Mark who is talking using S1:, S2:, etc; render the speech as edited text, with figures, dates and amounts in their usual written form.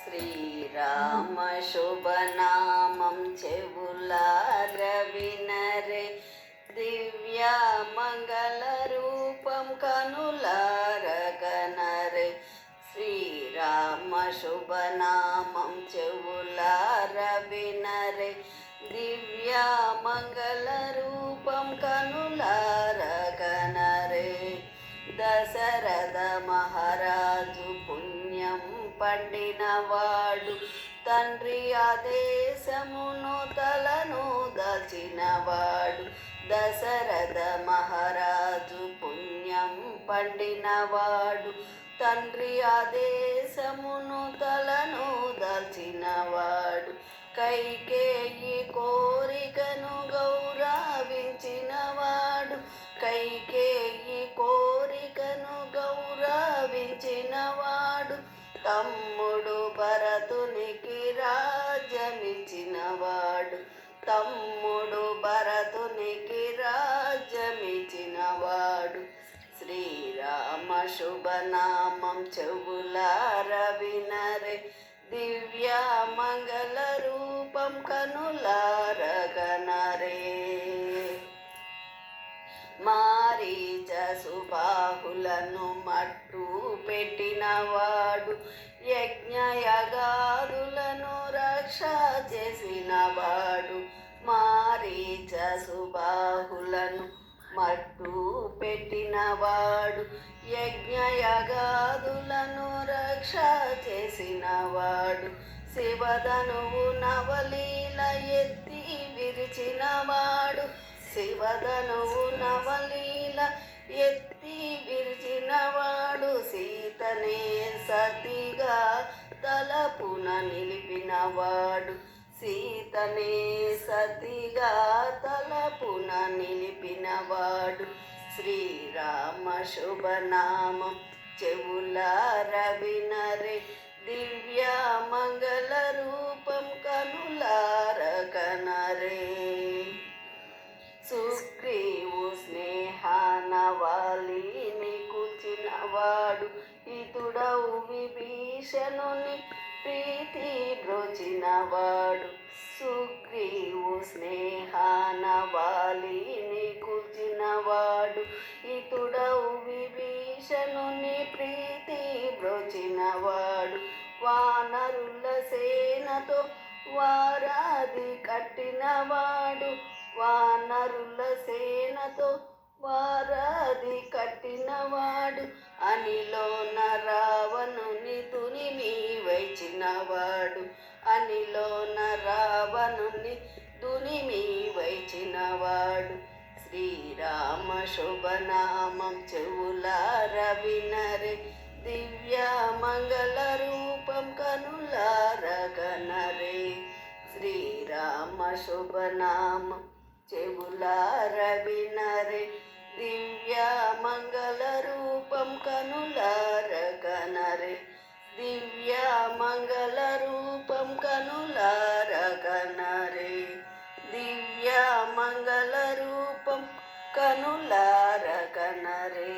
S1: శ్రీరామ శుభనామం చెవులార వినరే, దివ్య మంగళ రూపం కనులార కనరే. శ్రీరామ శుభనామం చెవులార వినరే, దివ్య మంగళ రూపం కనులార కనరే. దశరథ మహారాజు పుణ్యం పండినవాడు, తండ్రి ఆదేశమును తలను దాచినవాడు. దశరథ మహారాజు పుణ్యం పండినవాడు, తండ్రి ఆదేశమును తలను దాల్చినవాడు. కైకేయి కోరికను గౌరవించినవాడు, కైకేయి కోరికను గౌరవించినవాడు. తమ్ముడు భరతునికి రాజ్యమిచ్చినవాడు, తమ్ముడు భరతునికి రాజ్యమిచ్చినవాడు. శ్రీరామ శుభనామం చెవులార వినరే, దివ్య మంగళ రూపం కనులార కనరే. మారీచ సుబాహులను మట్టు పెట్టినవాడు, యజ్ఞయగాదులను రక్ష చేసినవాడు. మారీచ సుబాహులను మట్టు పెట్టినవాడు, యజ్ఞయగాదులను రక్ష చేసినవాడు. శివధనువు నవలీల ఎత్తి విరిచినవాడు, శివధనువు నవలీల ఎత్తి విరిచినవాడు. సీతనే సతిగా తలపున నిలిపినవాడు, సీతనే సతిగా తలపున నిలిపినవాడు. శ్రీరామ శుభనామం చెవులార వినరే, దివ్య మంగళ రూపం కనులార కనరే. సుగ్రీవు స్నేహాన వాలిని కూర్చినవాడు, ఇతుడవు విభీషణుని ప్రీతి బ్రోచినవాడు. సుగ్రీవు స్నేహాన వాలిని కూర్చినవాడు, ఇతుడవు విభీషణుని ప్రీతి బ్రోచినవాడు. వానరుల సేనతో వారాది కట్టినవాడు, వానరుల సేనతో వారాది కట్టినవాడు. అనిలోన రావణుని తునిమి వైచినవాడు, అనిలోన రావణుని తునిమి వైచినవాడు. శ్రీరామ శుభనామం చెవులార వినరే, దివ్య మంగళ రూపం కనులార కనరే. శ్రీరామ శుభనామం చెవులార వినరే, దివ్య మంగళ రూపం కనులార కనరే. దివ్య మంగళ రూపం కనులార కనరే, దివ్య మంగళ రూపం కనులార కనరే.